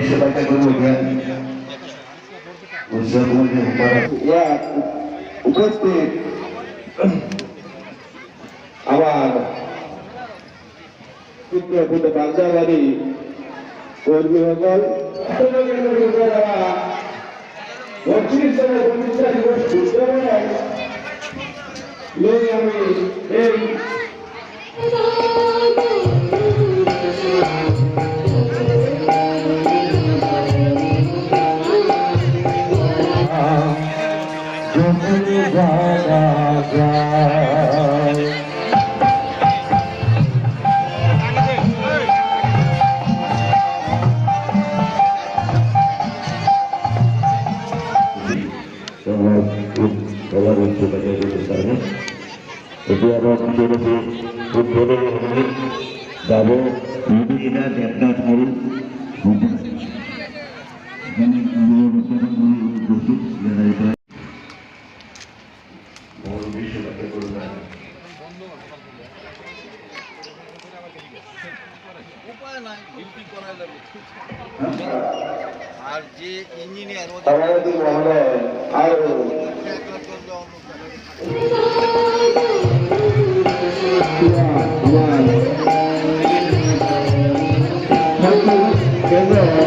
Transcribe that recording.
disampaikan kemudian unsur kemudian ya উপস্থিত আমার পুত্র বাঞ্চাবাড়ি কর্মীসকল প্রতিষ্ঠা দিবস উদযাপনের আমি এই Gabo ini kita dapat tahu আর যে ইঞ্জিনিয়ার Kemudian